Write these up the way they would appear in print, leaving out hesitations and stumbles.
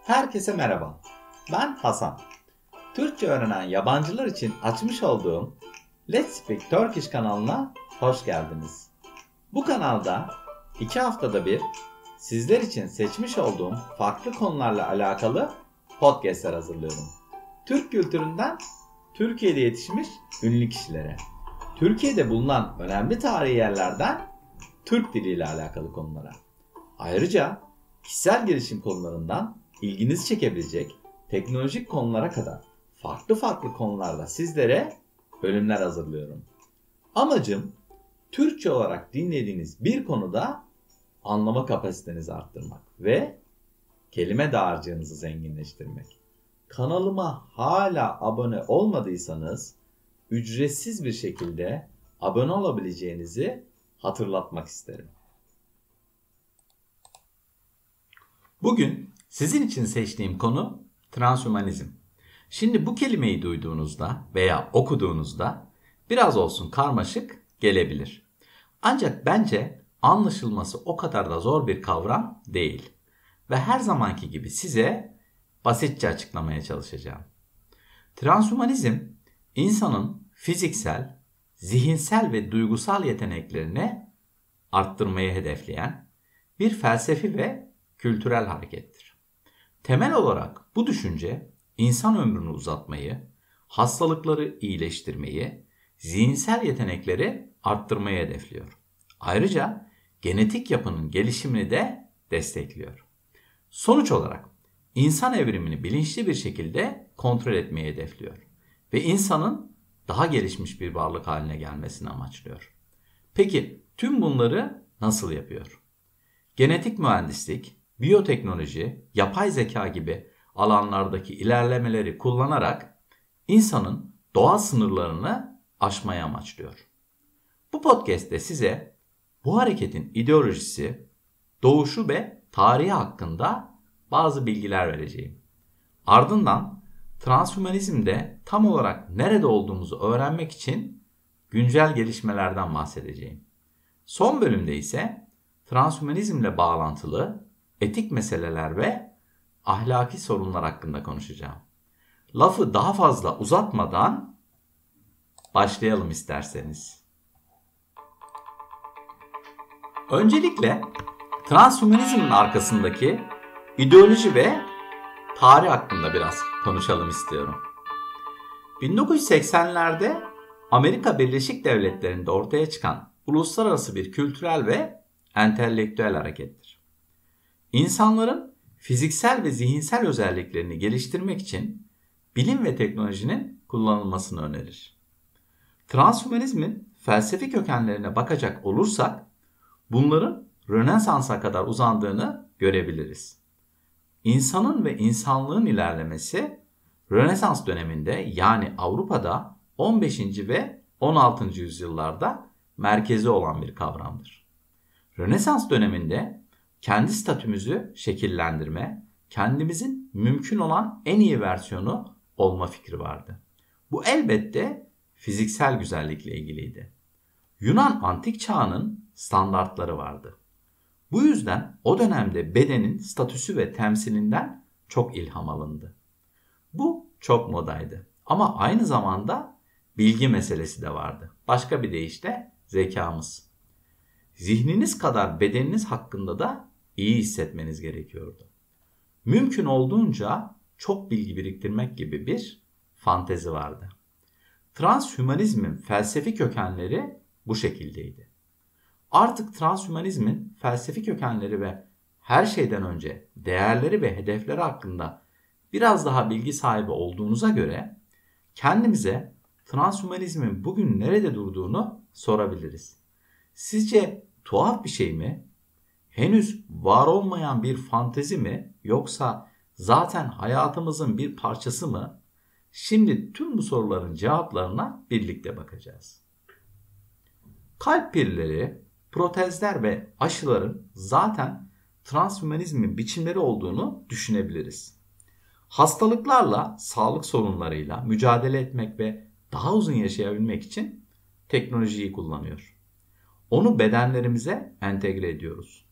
Herkese merhaba. Ben Hasan. Türkçe öğrenen yabancılar için açmış olduğum Let's Speak Turkish kanalına hoş geldiniz. Bu kanalda 2 haftada bir sizler için seçmiş olduğum farklı konularla alakalı podcastler hazırlıyorum. Türk kültüründen Türkiye'de yetişmiş ünlü kişilere, Türkiye'de bulunan önemli tarihi yerlerden Türk diliyle alakalı konulara. Ayrıca kişisel gelişim konularından ilginizi çekebilecek teknolojik konulara kadar farklı konularda sizlere bölümler hazırlıyorum. Amacım Türkçe olarak dinlediğiniz bir konuda anlama kapasitenizi arttırmak ve kelime dağarcığınızı zenginleştirmek. Kanalıma hala abone olmadıysanız ücretsiz bir şekilde abone olabileceğinizi hatırlatmak isterim. Bugün sizin için seçtiğim konu transhümanizm. Şimdi bu kelimeyi duyduğunuzda veya okuduğunuzda biraz olsun karmaşık gelebilir. Ancak bence anlaşılması o kadar da zor bir kavram değil. Ve her zamanki gibi size basitçe açıklamaya çalışacağım. Transhümanizm, insanın fiziksel, zihinsel ve duygusal yeteneklerini arttırmayı hedefleyen bir felsefi ve kültürel harekettir. Temel olarak bu düşünce insan ömrünü uzatmayı, hastalıkları iyileştirmeyi, zihinsel yetenekleri arttırmayı hedefliyor. Ayrıca genetik yapının gelişimini de destekliyor. Sonuç olarak insan evrimini bilinçli bir şekilde kontrol etmeyi hedefliyor ve insanın daha gelişmiş bir varlık haline gelmesini amaçlıyor. Peki tüm bunları nasıl yapıyor? Genetik mühendislik, biyoteknoloji, yapay zeka gibi alanlardaki ilerlemeleri kullanarak insanın doğal sınırlarını aşmaya amaçlıyor. Bu podcast'te size bu hareketin ideolojisi, doğuşu ve tarihi hakkında bazı bilgiler vereceğim. Ardından transhümanizmde tam olarak nerede olduğumuzu öğrenmek için güncel gelişmelerden bahsedeceğim. Son bölümde ise transhümanizmle bağlantılı etik meseleler ve ahlaki sorunlar hakkında konuşacağım. Lafı daha fazla uzatmadan başlayalım isterseniz. Öncelikle transhümanizmin arkasındaki ideoloji ve tarih hakkında biraz konuşalım istiyorum. 1980'lerde Amerika Birleşik Devletleri'nde ortaya çıkan uluslararası bir kültürel ve entelektüel harekettir. İnsanların fiziksel ve zihinsel özelliklerini geliştirmek için bilim ve teknolojinin kullanılmasını önerir. Transhümanizmin felsefi kökenlerine bakacak olursak bunların Rönesans'a kadar uzandığını görebiliriz. İnsanın ve insanlığın ilerlemesi Rönesans döneminde yani Avrupa'da 15. ve 16. yüzyıllarda merkezi olan bir kavramdır. Rönesans döneminde kendi statümüzü şekillendirme, kendimizin mümkün olan en iyi versiyonu olma fikri vardı. Bu elbette fiziksel güzellikle ilgiliydi. Yunan antik çağının standartları vardı. Bu yüzden o dönemde bedenin statüsü ve temsilinden çok ilham alındı. Bu çok modaydı ama aynı zamanda bilgi meselesi de vardı. Başka bir deyişle zekamız. Zihniniz kadar bedeniniz hakkında da iyi hissetmeniz gerekiyordu. Mümkün olduğunca çok bilgi biriktirmek gibi bir fantezi vardı. Transhümanizmin felsefi kökenleri bu şekildeydi. Artık transhümanizmin felsefi kökenleri ve her şeyden önce değerleri ve hedefleri hakkında biraz daha bilgi sahibi olduğunuza göre kendimize transhümanizmin bugün nerede durduğunu sorabiliriz. Sizce tuhaf bir şey mi? Henüz var olmayan bir fantezi mi? Yoksa zaten hayatımızın bir parçası mı? Şimdi tüm bu soruların cevaplarına birlikte bakacağız. Kalp pilleri, protezler ve aşıların zaten transhümanizmin biçimleri olduğunu düşünebiliriz. Hastalıklarla, sağlık sorunlarıyla mücadele etmek ve daha uzun yaşayabilmek için teknolojiyi kullanıyor. Onu bedenlerimize entegre ediyoruz.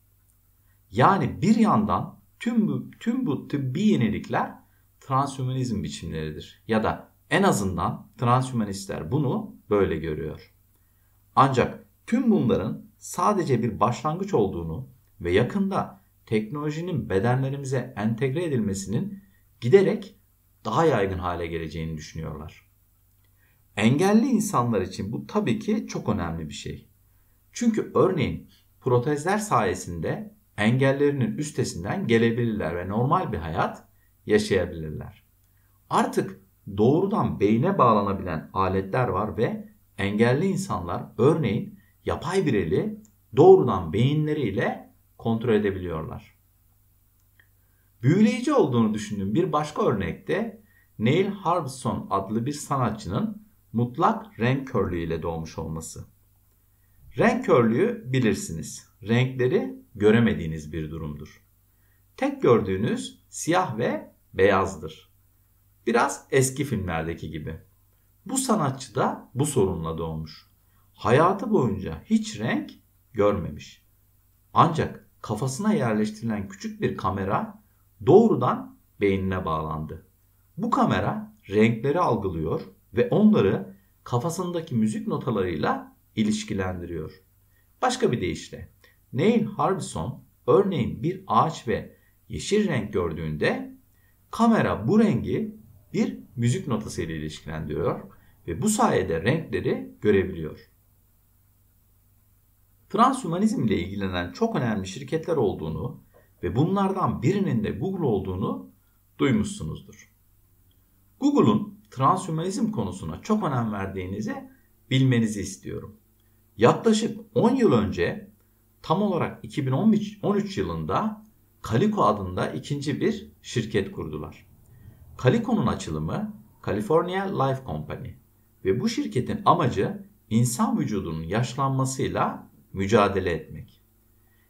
Yani bir yandan tüm bu tıbbi yenilikler transhümanizm biçimleridir. Ya da en azından transhümanistler bunu böyle görüyor. Ancak tüm bunların sadece bir başlangıç olduğunu ve yakında teknolojinin bedenlerimize entegre edilmesinin giderek daha yaygın hale geleceğini düşünüyorlar. Engelli insanlar için bu tabii ki çok önemli bir şey. Çünkü örneğin protezler sayesinde engellerinin üstesinden gelebilirler ve normal bir hayat yaşayabilirler. Artık doğrudan beyne bağlanabilen aletler var ve engelli insanlar örneğin yapay bir eli doğrudan beyinleriyle kontrol edebiliyorlar. Büyüleyici olduğunu düşündüğüm bir başka örnekte Neil Harbison adlı bir sanatçının mutlak renk körlüğü ile doğmuş olması. Renk körlüğü bilirsiniz. Renkleri göremediğiniz bir durumdur. Tek gördüğünüz siyah ve beyazdır. Biraz eski filmlerdeki gibi. Bu sanatçı da bu sorunla doğmuş. Hayatı boyunca hiç renk görmemiş. Ancak kafasına yerleştirilen küçük bir kamera doğrudan beynine bağlandı. Bu kamera renkleri algılıyor ve onları kafasındaki müzik notalarıyla ilişkilendiriyor. Başka bir deyişle Neil Harbison örneğin bir ağaç ve yeşil renk gördüğünde kamera bu rengi bir müzik notası ile ilişkilendiriyor ve bu sayede renkleri görebiliyor. Transhümanizm ile ilgilenen çok önemli şirketler olduğunu ve bunlardan birinin de Google olduğunu duymuşsunuzdur. Google'un transhümanizm konusuna çok önem verdiğinizi bilmenizi istiyorum. Yaklaşık 10 yıl önce tam olarak 2013 yılında Calico adında ikinci bir şirket kurdular. Calico'nun açılımı California Life Company ve bu şirketin amacı insan vücudunun yaşlanmasıyla mücadele etmek.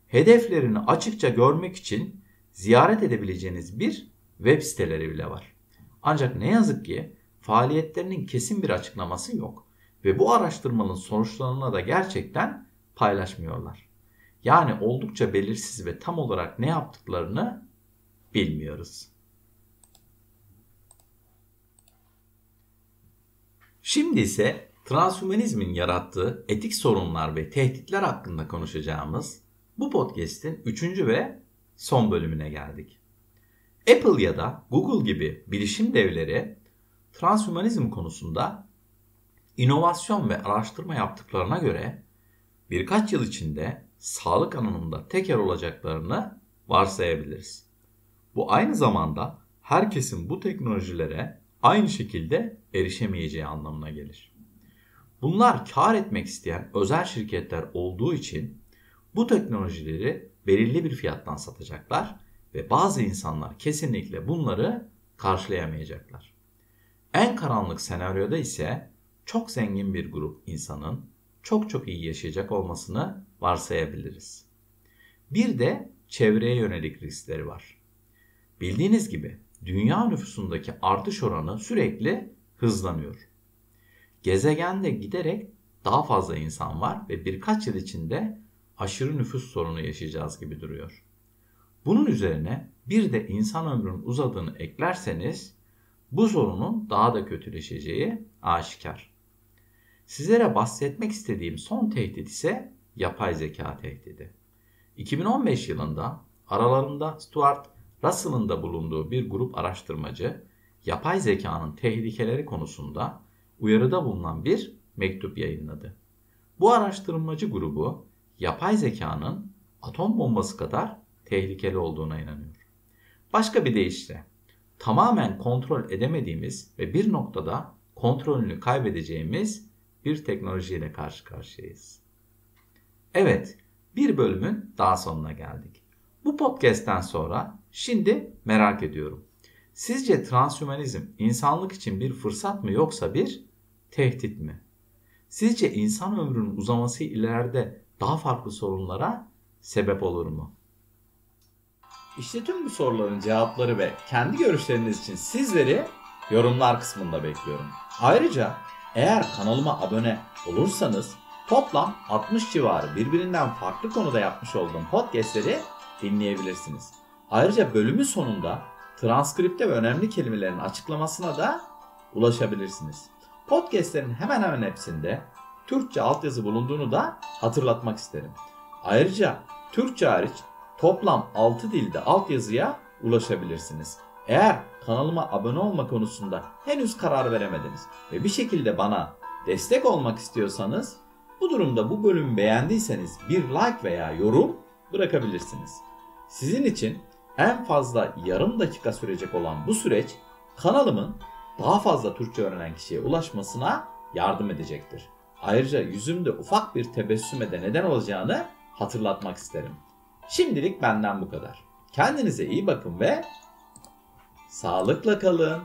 Hedeflerini açıkça görmek için ziyaret edebileceğiniz bir web siteleri bile var. Ancak ne yazık ki faaliyetlerinin kesin bir açıklaması yok ve bu araştırmanın sonuçlarını da gerçekten paylaşmıyorlar. Yani oldukça belirsiz ve tam olarak ne yaptıklarını bilmiyoruz. Şimdi ise transhümanizmin yarattığı etik sorunlar ve tehditler hakkında konuşacağımız bu podcast'in 3. ve son bölümüne geldik. Apple ya da Google gibi bilişim devleri transhümanizm konusunda inovasyon ve araştırma yaptıklarına göre birkaç yıl içinde sağlık alanında teker olacaklarını varsayabiliriz. Bu aynı zamanda herkesin bu teknolojilere aynı şekilde erişemeyeceği anlamına gelir. Bunlar kar etmek isteyen özel şirketler olduğu için bu teknolojileri belirli bir fiyattan satacaklar ve bazı insanlar kesinlikle bunları karşılayamayacaklar. En karanlık senaryoda ise çok zengin bir grup insanın çok iyi yaşayacak olmasını varsayabiliriz. Bir de çevreye yönelik riskleri var. Bildiğiniz gibi dünya nüfusundaki artış oranı sürekli hızlanıyor. Gezegende giderek daha fazla insan var ve birkaç yıl içinde aşırı nüfus sorunu yaşayacağız gibi duruyor. Bunun üzerine bir de insan ömrünün uzadığını eklerseniz bu sorunun daha da kötüleşeceği aşikar. Sizlere bahsetmek istediğim son tehdit ise yapay zeka tehdidi. 2015 yılında aralarında Stuart Russell'ın da bulunduğu bir grup araştırmacı yapay zekanın tehlikeleri konusunda uyarıda bulunan bir mektup yayınladı. Bu araştırmacı grubu yapay zekanın atom bombası kadar tehlikeli olduğuna inanıyor. Başka bir deyişle tamamen kontrol edemediğimiz ve bir noktada kontrolünü kaybedeceğimiz bir teknolojiyle karşı karşıyayız. Evet, bir bölümün daha sonuna geldik. Bu podcast'ten sonra şimdi merak ediyorum. Sizce transhümanizm insanlık için bir fırsat mı yoksa bir tehdit mi? Sizce insan ömrünün uzaması ileride daha farklı sorunlara sebep olur mu? İşte tüm bu soruların cevapları ve kendi görüşleriniz için sizleri yorumlar kısmında bekliyorum. Ayrıca eğer kanalıma abone olursanız toplam 60 civarı birbirinden farklı konuda yapmış olduğum podcastleri dinleyebilirsiniz. Ayrıca bölümün sonunda transkripte ve önemli kelimelerin açıklamasına da ulaşabilirsiniz. Podcast'lerin hemen hemen hepsinde Türkçe altyazı bulunduğunu da hatırlatmak isterim. Ayrıca Türkçe hariç toplam 6 dilde altyazıya ulaşabilirsiniz. Eğer kanalıma abone olma konusunda henüz karar veremediniz ve bir şekilde bana destek olmak istiyorsanız, bu durumda bu bölümü beğendiyseniz bir like veya yorum bırakabilirsiniz. Sizin için en fazla yarım dakika sürecek olan bu süreç kanalımın daha fazla Türkçe öğrenen kişiye ulaşmasına yardım edecektir. Ayrıca yüzümde ufak bir tebessüme de neden olacağını hatırlatmak isterim. Şimdilik benden bu kadar. Kendinize iyi bakın ve sağlıkla kalın.